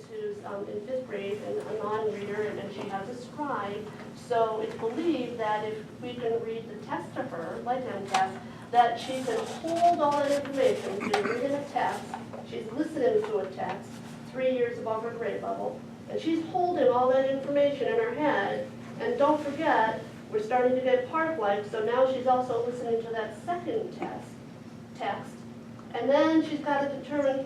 students who's in 5th grade and a non-reader, and she has a scribe. So it's believed that if we can read the test to her, like MTest, that she can hold all that information. She's reading a text, she's listening to a text, 3 years above her grade level, and she's holding all that information in her head. And don't forget, we're starting to get park-like, so now she's also listening to that second text. And then she's got to determine,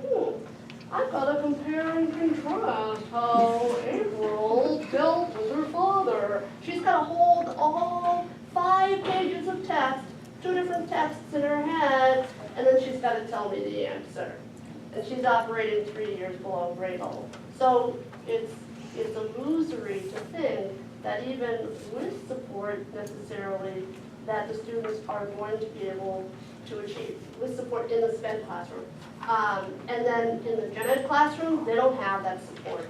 I've got to compare and contrast how April dealt with her father. She's got to hold all 5 pages of text, 2 different texts in her head, and then she's got to tell me the answer. And she's operating 3 years below grade level. So it's illusory to think that even with support necessarily, that the students are going to be able to achieve with support in the SPED classroom. And then in the gen ed classroom, they don't have that support.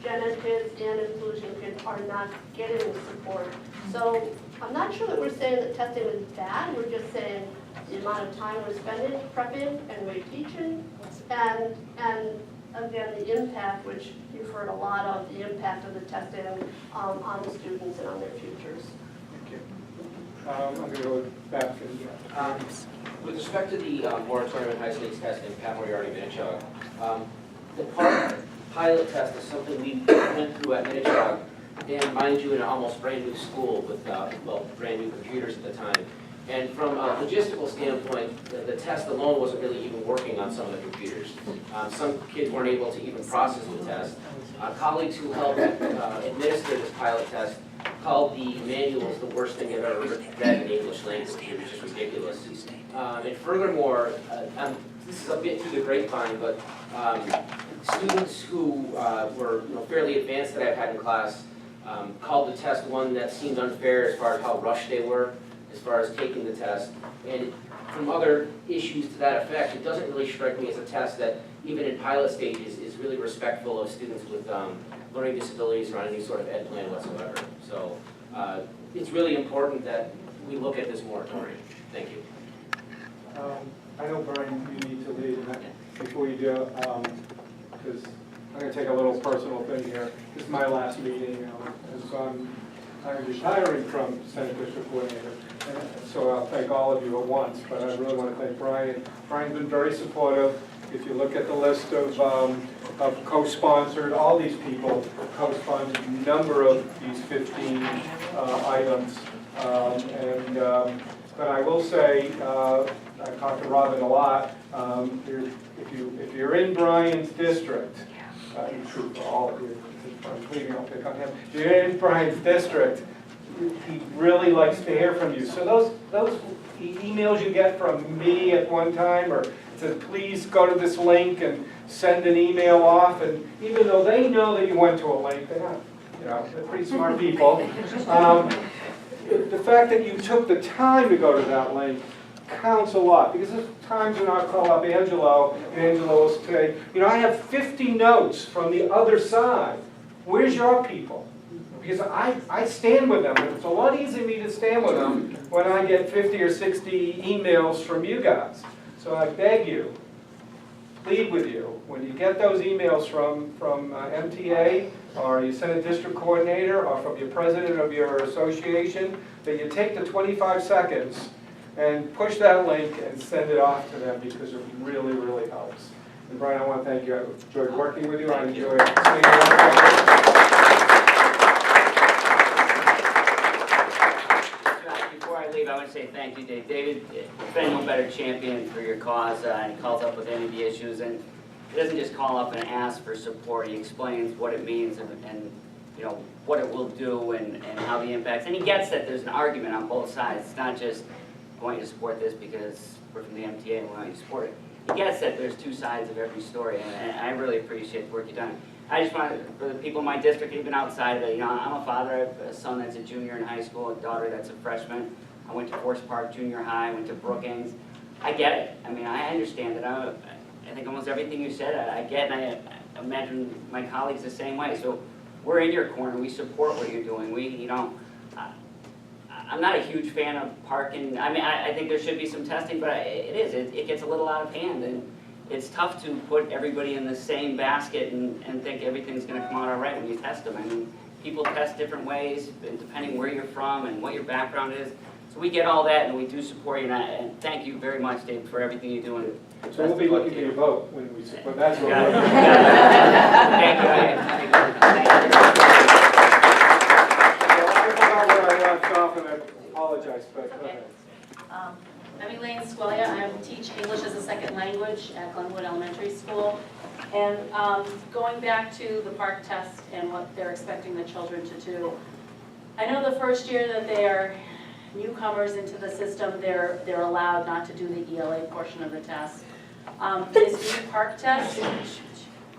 Gen ed kids and inclusion kids are not getting the support. So I'm not sure that we're saying that testing is bad. We're just saying the amount of time we're spending prepping and reteaching, and again, the impact, which you've heard a lot of, the impact of the testing on the students and on their futures. Thank you. I'm going to go back and with respect to the moratorium on high stakes testing, Pat Moriarty, Minichog, the pilot test is something we went through at Minichog, and mind you, in an almost brand new school with brand new computers at the time. And from a logistical standpoint, the test alone wasn't really even working on some of the computers. Some kids weren't able to even process the test. Colleagues who helped administer this pilot test called the manuals the worst thing I've ever read in English language. It was just ridiculous. And furthermore, this is a bit through the grapevine, but students who were fairly advanced that I've had in class called the test one that seemed unfair as far as how rushed they were, as far as taking the test. And from other issues to that effect, it doesn't really strike me as a test that, even in pilot stages, is really respectful of students with learning disabilities or on any sort of ed plan whatsoever. So it's really important that we look at this moratorium. Thank you. I know, Brian, you need to lead, and before you do, because I'm going to take a little personal thing here. This is my last meeting, I'm retiring from Senate District Coordinator, so I'll thank all of you at once, but I really want to thank Brian. Brian's been very supportive. If you look at the list of co-sponsored, all these people co-sponsored a number of these 15 items. But I will say, I talked to Robin a lot, if you're in Brian's district, true for all of you, I'll pick on him. If you're in Brian's district, he really likes to hear from you. So those emails you get from me at one time, or says, please go to this link and send an email off, and even though they know that you went to a link, they're not, they're pretty smart people. The fact that you took the time to go to that link counts a lot, because there's times when I call up Angelo, and Angelo will say, I have 50 notes from the other side. Where's your people? Because I stand with them. It's a lot easier for me to stand with them when I get 50 or 60 emails from you guys. So I beg you, plead with you, when you get those emails from MTA, or you send a district coordinator, or from your president of your association, that you take the 25 seconds and push that link and send it off to them, because it really, really helps. And Brian, I want to thank you. I enjoyed working with you. I enjoyed seeing you. Before I leave, I want to say thank you, Dave. David, you've been no better champion for your cause, and he calls up with any of the issues, and he doesn't just call up and ask for support. He explains what it means and what it will do and how the impacts. And he gets that there's an argument on both sides. It's not just going to support this because we're from the MTA and we want you to support it. He gets that there's two sides of every story, and I really appreciate the work you've done. I just want, for the people in my district, even outside of it, I'm a father. I have a son that's a junior in high school, a daughter that's a freshman. I went to Forest Park Junior High, I went to Brookings. I get it. I mean, I understand it. I think almost everything you said, I get, and I imagine my colleagues the same way. So we're in your corner. We support what you're doing. I'm not a huge fan of parking. I mean, I think there should be some testing, but it gets a little out of hand, and it's tough to put everybody in the same basket and think everything's gonna come out all right when you test them. I mean, people test different ways, and depending where you're from and what your background is. So we get all that, and we do support you, and thank you very much, Dave, for everything you do. And So we'll be looking for your vote when we, but that's what Got it. we're. Thank you. Thank you. Well, I forgot where I left off, and I apologize, but go Okay. ahead. I'm Elaine Squillia. I teach English as a second language at Glenwood Elementary School. And going back to the park test and what they're expecting the children to do, I know the first year that they are newcomers into the system, they're allowed not to do the ELA portion of the test. This new park test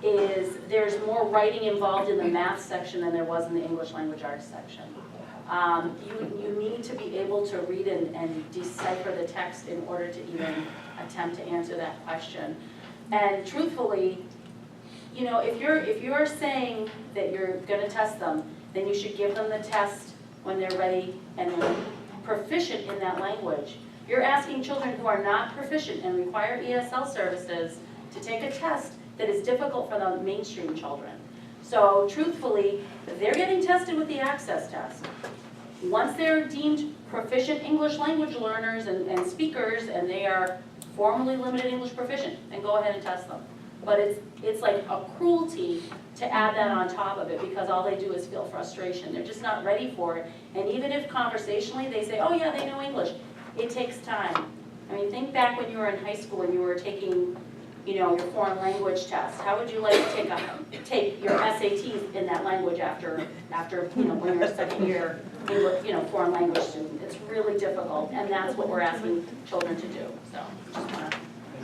there's more writing involved in the math section than there was in the English language arts section. You need to be able to read and decipher the text in order to even attempt to answer that question. And truthfully, you know, if you're saying that you're going to test them, then you should give them the test when they're ready and they're proficient in that language. You're asking children who are not proficient and require ESL services to take a test that is difficult for the mainstream children. So truthfully, they're getting tested with the access test. Once they're deemed proficient English language learners and speakers, and they are formally limited English proficient, then go ahead and test them. But it's like a cruelty to add that on top of it, because all they do is feel frustration. They're just not ready for it. And even if conversationally they say, oh yeah, they know English, it takes time. I mean, think back when you were in high school and you were taking, you know, your foreign language test. How would you like to take your SATs in that language after you know, when you're a second year English, you know, foreign language student? It's really difficult, and that's what we're asking children to do. So just want to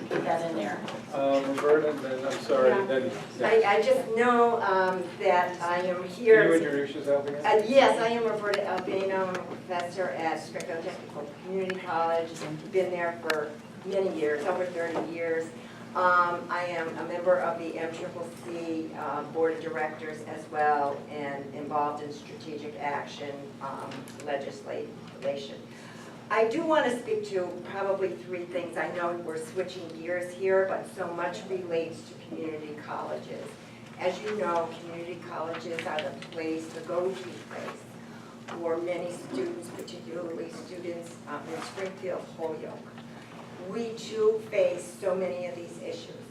put that in there. Roberta, and then, I'm sorry, Yeah. then. I just know that I am Can here. you introduce yourself again? Yes, I am Roberta Albino. I'm a professor at Springfield Technical Community College. Been there for many years, over 30 years. I am a member of the MCCC Board of Directors as well, and involved in strategic action legislation. I do want to speak to probably three things. I know we're switching gears here, but so much relates to community colleges. As you know, community colleges are the place, the go-to place for many students, particularly students in Springfield, Holyoke. We too face so many of these issues.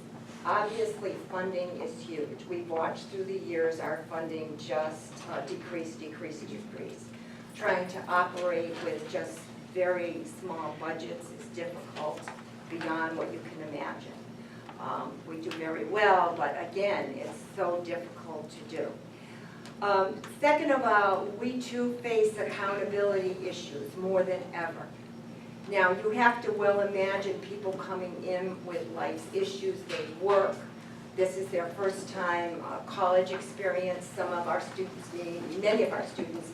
Obviously, funding is huge. We've watched through the years our funding just decrease. Trying to operate with just very small budgets is difficult beyond what you can imagine. We do very well, but again, it's so difficult to do. Second of all, we too face accountability issues more than ever. Now, you have to well imagine people coming in with life's issues. They work. This is their first time college experience. Some of our students many of our students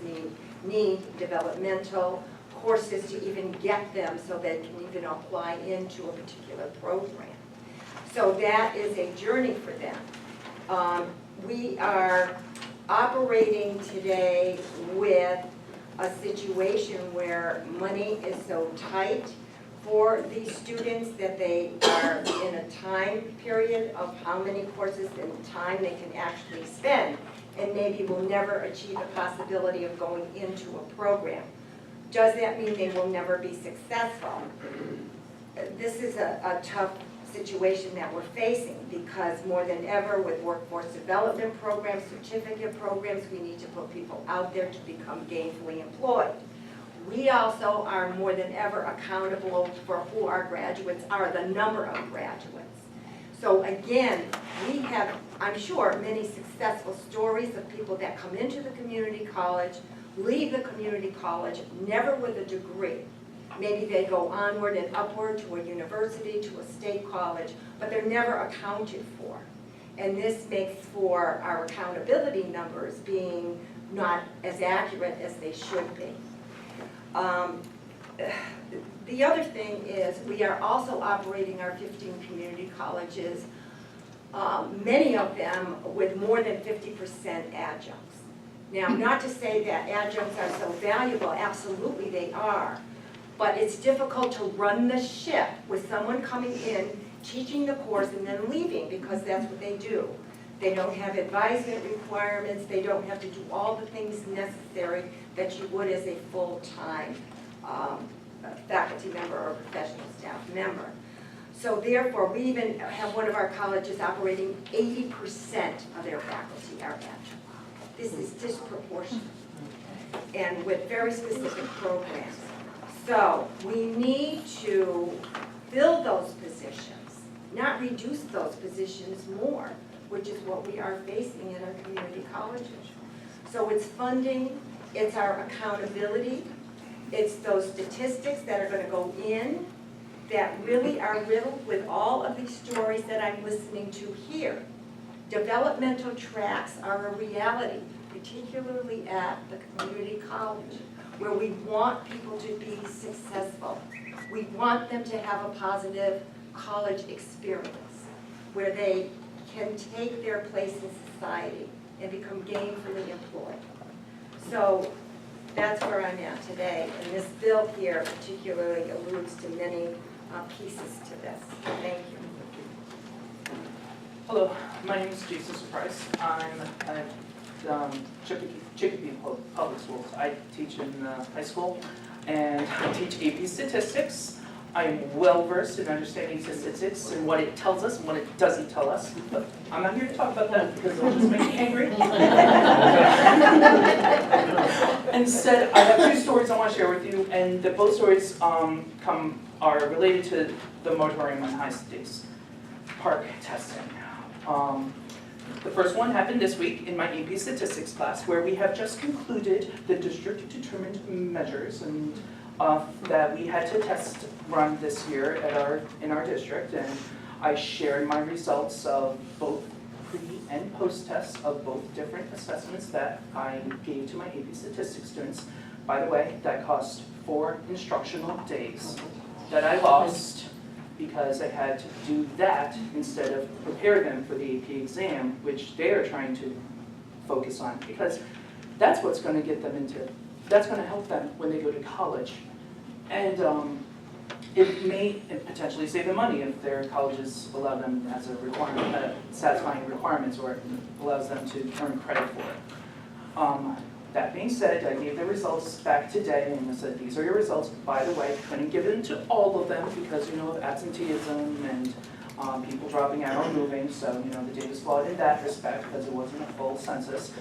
need developmental courses to even get them so they can even apply into a particular program. So that is a journey for them. We are operating today with a situation where money is so tight for these students that they are in a time period of how many courses and time they can actually spend, and maybe will never achieve a possibility of going into a program. Does that mean they will never be successful? This is a tough situation that we're facing, because more than ever with workforce development programs, certificate programs, we need to put people out there to become gainfully employed. We also are more than ever accountable for who our graduates are, the number of graduates. So again, we have, I'm sure, many successful stories of people that come into the community college, leave the community college, never with a degree. Maybe they go onward and upward to a university, to a state college, but they're never accounted for. And this makes for our accountability numbers being not as accurate as they should be. The other thing is we are also operating our 15 community colleges, many of them with more than 50% adjuncts. Now, not to say that adjuncts are so valuable, absolutely they are. But it's difficult to run the ship with someone coming in teaching the course and then leaving, because that's what they do. They don't have advisement requirements, they don't have to do all the things necessary that you would as a full-time faculty member or professional staff member. So therefore, we even have one of our colleges operating 80% of their faculty are Angelo. This is disproportionate, and with very specific programs. So we need to fill those positions, not reduce those positions more, which is what we are facing in our community colleges. So it's funding, it's our accountability, it's those statistics that are going to go in that really are riddled with all of these stories that I'm listening to here. Developmental tracks are a reality, particularly at the community college, where we want people to be successful. We want them to have a positive college experience, where they can take their place in society and become gainfully employed. So that's where I'm at today, and this bill here particularly alludes to many pieces to this. Thank you. Hello, my name is Jason Surprise. I'm at Chicopee Public Schools. I teach in high school, and I teach AP Statistics. I am well versed in understanding statistics and what it tells us and what it doesn't tell us. But I'm not here to talk about that because it'll just make me angry. Instead, I have 2 stories I want to share with you, and both stories are related to the moratorium on high-stakes park testing. The first one happened this week in my AP Statistics class, where we have just concluded the district-determined measures and that we had to test run this year in our district, and I shared my results of both pre and post tests of both different assessments that I gave to my AP Statistics students. By the way, that cost 4 instructional days that I lost because I had to do that instead of prepare them for the AP exam, which they are trying to focus on, because that's what's going to get them into, that's going to help them when they go to college. And it may potentially save them money if their colleges allow them as a requirement, satisfying requirements, or allows them to earn credit for it. That being said, I gave the results back today and I said, these are your results. By the way, couldn't give them to all of them because, you know, of absenteeism and people dropping out or moving. So, you know, the data's flawed in that respect because it wasn't a full census.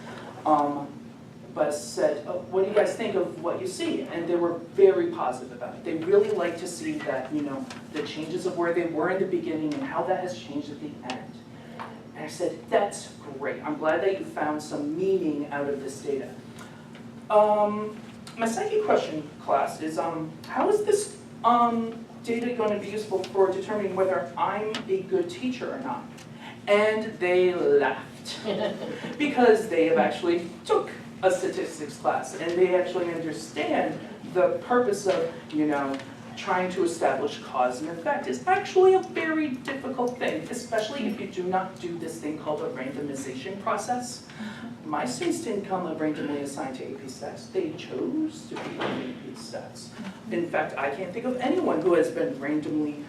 But I said, oh, what do you guys think of what you see? And they were very positive about it. They really like to see that, you know, the changes of where they were in the beginning and how that has changed at the end. And I said, that's great. I'm glad that you found some meaning out of this data. My second question, class, is how is this data going to be useful for determining whether I'm a good teacher or not? And they laughed because they have actually took a statistics class and they actually understand the purpose of, you know, trying to establish cause and effect is actually a very difficult thing, especially if you do not do this thing called a randomization process. My students didn't come randomly assigned to AP Stats. They chose to be in AP Stats. In fact, I can't think of anyone who has been randomly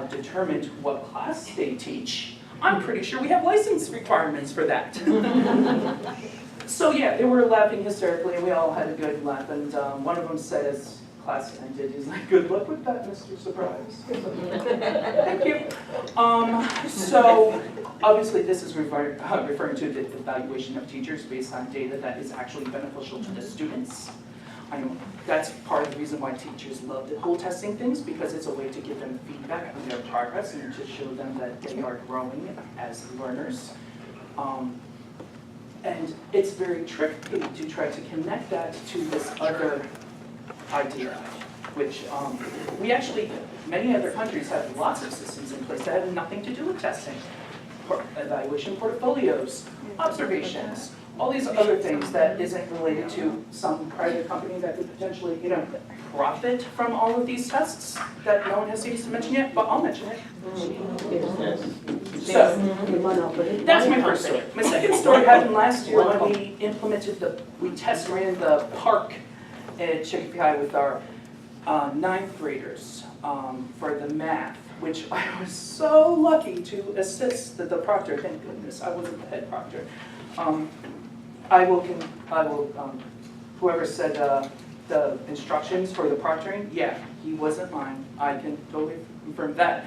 determined what class they teach. I'm pretty sure we have license requirements for that. So yeah, they were laughing hysterically and we all had a good laugh, and one of them said as class ended, he's like, good luck with that, Mr. Surprise. Thank you. So obviously this is referring to the evaluation of teachers based on data that is actually beneficial to the students. That's part of the reason why teachers love the whole testing things, because it's a way to give them feedback on their progress and to show them that they are growing as learners. And it's very tricky to try to connect that to this other idea, which many other countries have lots of systems in place that have nothing to do with testing. Evaluation portfolios, observations, all these other things that isn't related to some private company that could potentially, you know, profit from all of these tests that no one has seemed to mention yet, but I'll mention it. So, that's my first story. My second story happened last year when we test ran the park at Chicopee High with our 9th graders for the math. which I was so lucky to assist the proctor. Thank goodness I wasn't the head proctor. Whoever said the instructions for the proctoring, yeah, he wasn't mine. I can totally confirm that.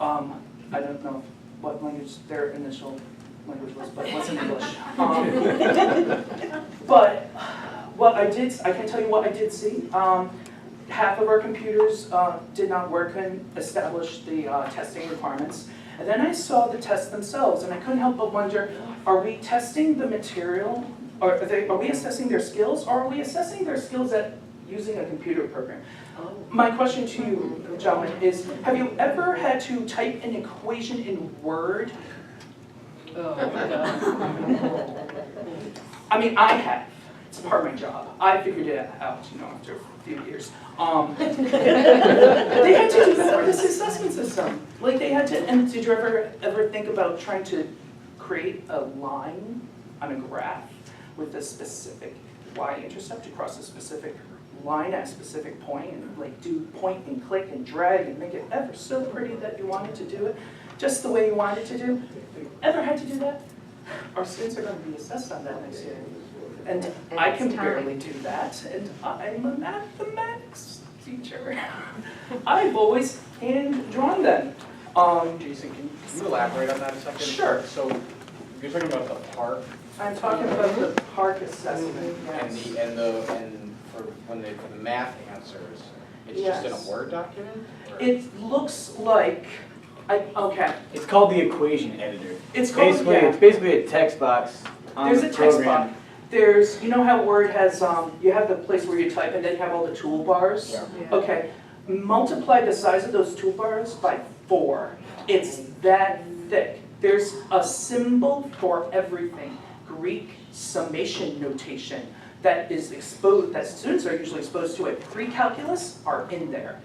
I don't know what language their initial language was, but it wasn't English. But what I can tell you what I did see. Half of our computers did not work and establish the testing requirements. And then I saw the tests themselves, and I couldn't help but wonder, are we testing the material? Are we assessing their skills, or are we assessing their skills at using a computer program? My question to you, gentlemen, is have you ever had to type an equation in Word? I mean, I have. It's part of my job. I figured it out, after a few years. They had to do that for this assessment system. Like they had to, and did you ever think about trying to create a line on a graph with a specific y-intercept across a specific line at a specific point, and like do point and click and drag and make it ever so pretty that you wanted to do it just the way you wanted to do? Ever had to do that? Our students are going to be assessed on that next year. And I can barely do that, and I'm a mathematics teacher. I've always hand-drawn them. Jason, can you elaborate on that a second? Sure. So you're talking about the park I'm talking about the park assessment, yes. and for the math answers, it's just in a Word document? Or? It looks like, okay. It's called the equation editor. It's called, It's basically a text box on There's the a text program. box. There's, you know how Word has, you have the place where you type and then you have all the toolbars? Yeah. Okay, multiply the size of those toolbars by 4. It's that thick. There's a symbol for everything. Greek summation notation that is exposed, that students are usually exposed to at pre-calculus are in there.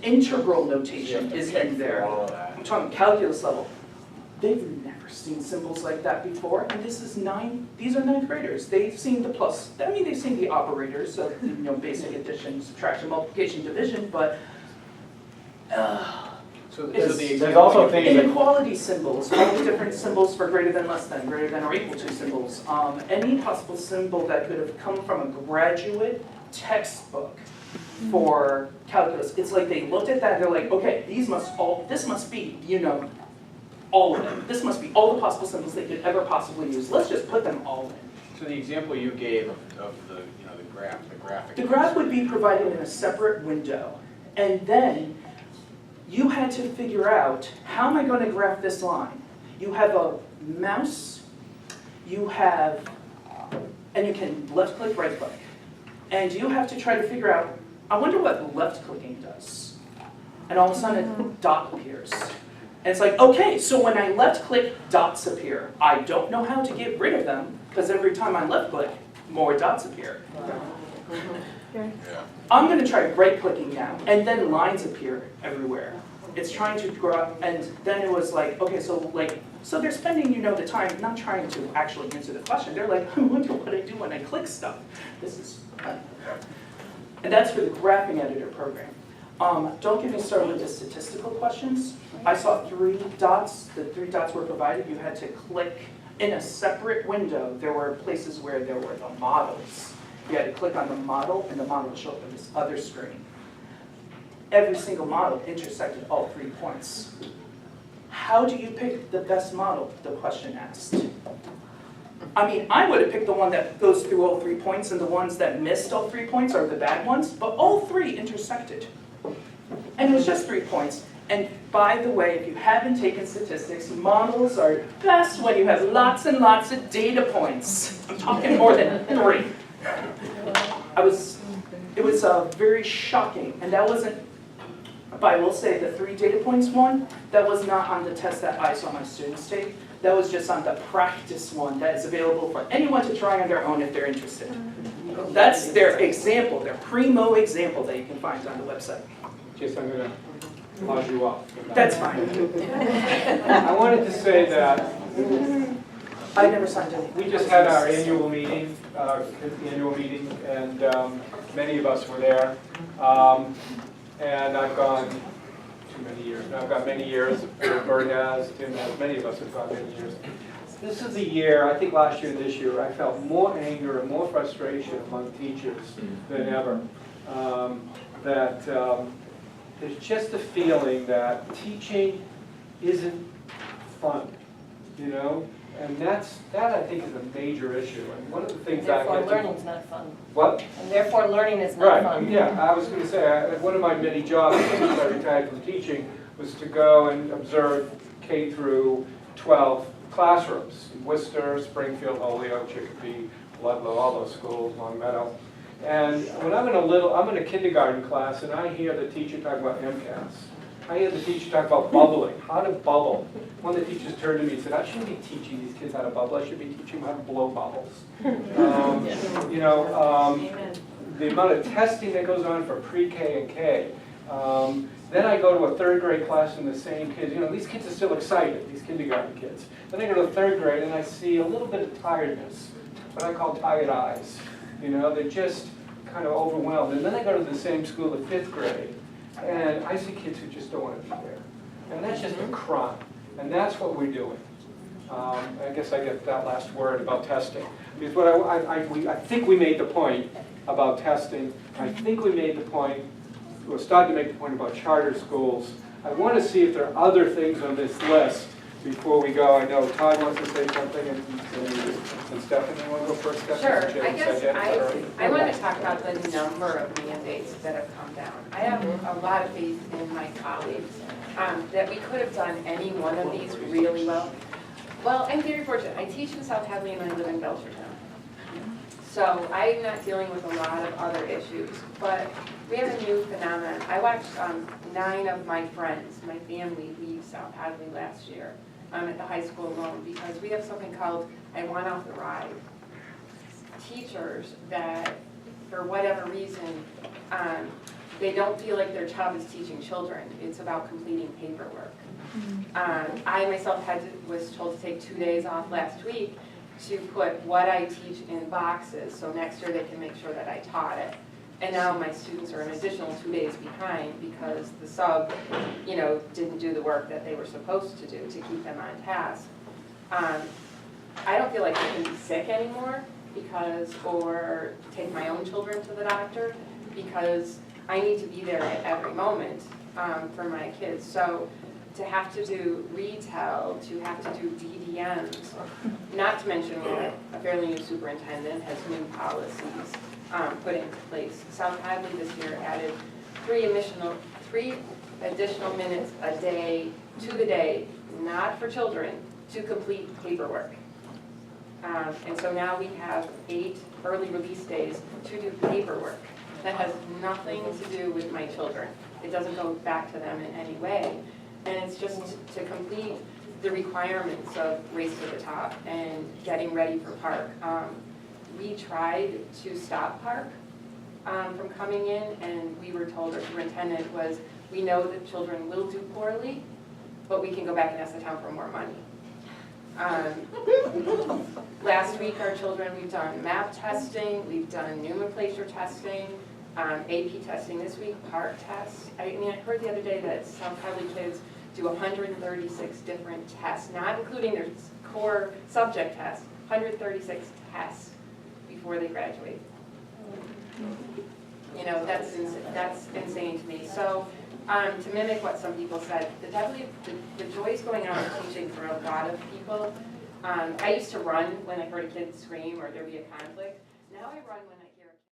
Integral notation is in there. All of that. I'm talking calculus level. They've never seen symbols like that before, and these are 9th graders. They've seen the plus, they've seen the operators of, basic addition, subtraction, multiplication, division, but There's also things like inequality symbols, all the different symbols for greater than, less than, greater than or equal to symbols. Any possible symbol that could have come from a graduate textbook for calculus. It's like they looked at that and they're like, okay, this must be, all of them. This must be all the possible symbols they could ever possibly use. Let's just put them all in. So the example you gave of the graphic. The graph would be provided in a separate window, and then you had to figure out, how am I going to graph this line? You have a mouse, and you can left click, right click. And you have to try to figure out, I wonder what left clicking does. And all of a sudden a dot appears. And it's like, okay, so when I left click, dots appear. I don't know how to get rid of them, because every time I left click, more dots appear. I'm going to try right clicking now, and then lines appear everywhere. It's trying to grow, and then it was like, okay, so they're spending, the time not trying to actually answer the question. They're like, I wonder what I do when I click stuff. This is fun. And that's for the graphing editor program. Don't get me started with the statistical questions. I saw 3 dots. The 3 dots were provided. You had to click in a separate window. There were places where there were the models. You had to click on the model, and the model would show up on this other screen. Every single model intersected all 3 points. How do you pick the best model? The question asked. I mean, I would have picked the one that goes through all 3 points, and the ones that missed all 3 points are the bad ones, but all 3 intersected. And it was just 3 points. And by the way, if you haven't taken statistics, models are best when you have lots and lots of data points. I'm talking more than 3. It was very shocking, and that wasn't, but I will say the 3 data points one, that was not on the test that I saw my students take. That was just on the practice one that is available for anyone to try on their own if they're interested. That's their example, their primo example that you can find on the website. Just, I'm going to pause you off. That's fine. I wanted to say that I never signed any. we just had our annual meeting, and many of us were there. And I've gone too many years. Now, I've got many years, Bert has, Tim has, many of us have got many years. This is the year, I think last year and this year, I felt more anger and more frustration among teachers than ever. There's just a feeling that teaching isn't fun, you know? And that I think is a major issue. And one of the things I Therefore, get to... learning's not fun. What? And therefore, learning is not fun. Right, yeah, I was going to say, one of my many jobs since I retired from teaching was to go and observe K through 12 classrooms in Worcester, Springfield, Holyoke, Chicopee, Ludlow, all those schools, Long Meadow. And when I'm in a kindergarten class and I hear the teacher talk about MCAS, I hear the teacher talk about bubbling, how to bubble. One of the teachers turned to me and said, I shouldn't be teaching these kids how to bubble, I should be teaching them how to blow bubbles. You know, the amount of testing that goes on for pre-K and K. Then I go to a third grade class and the same kids, you know, these kids are still excited, these kindergarten kids. Then I go to third grade and I see a little bit of tiredness, what I call tired eyes. You know, they're just kind of overwhelmed. And then I go to the same school at fifth grade and I see kids who just don't want to be there. And that's just a crime. And that's what we're doing. I guess I get that last word about testing. Because what I think we made the point about testing. I think we made the point, we're starting to make the point about charter schools. I want to see if there are other things on this list before we go. I know Todd wants to say something, and Stephanie, you want to go first? Stephanie? Sure. I guess I want to talk about the number of mandates that have come down. I have a lot of faith in my colleagues that we could have done any one of these really well. Well, I'm very fortunate. I teach in South Hadley and I live in Belchertown. So I'm not dealing with a lot of other issues, but we have a new phenomenon. I watched 9 of my friends, my family, leave South Hadley last year at the high school alone because we have something called I Want Off the Ride. Teachers that, for whatever reason, they don't feel like their job is teaching children. It's about completing paperwork. I myself was told to take 2 days off last week to put what I teach in boxes, so next year they can make sure that I taught it. And now my students are an additional 2 days behind because the sub, you know, didn't do the work that they were supposed to do to keep them on task. I don't feel like I can be sick anymore or take my own children to the doctor because I need to be there at every moment for my kids. So to have to do retail, to have to do DDMs, not to mention that a fairly new superintendent has new policies put into place. South Hadley this year added 3 additional minutes a day to the day, not for children, to complete paperwork. And so now we have 8 early release days to do paperwork. That has nothing to do with my children. It doesn't go back to them in any way. And it's just to complete the requirements of Race to the Top and getting ready for Park. We tried to stop Park from coming in, and we were told, our superintendent was, we know that children will do poorly, but we can go back and ask the town for more money. Last week, our children, we've done map testing, we've done nomenclature testing, AP testing this week, Park tests. I mean, I heard the other day that South Hadley kids do 136 different tests, not including their core subject tests, 136 tests before they graduate. You know, that's insane to me. So to mimic what some people said, the joys going on in teaching for a lot of people. I used to run when I heard a kid scream or there'd be a conflict. Now I run when I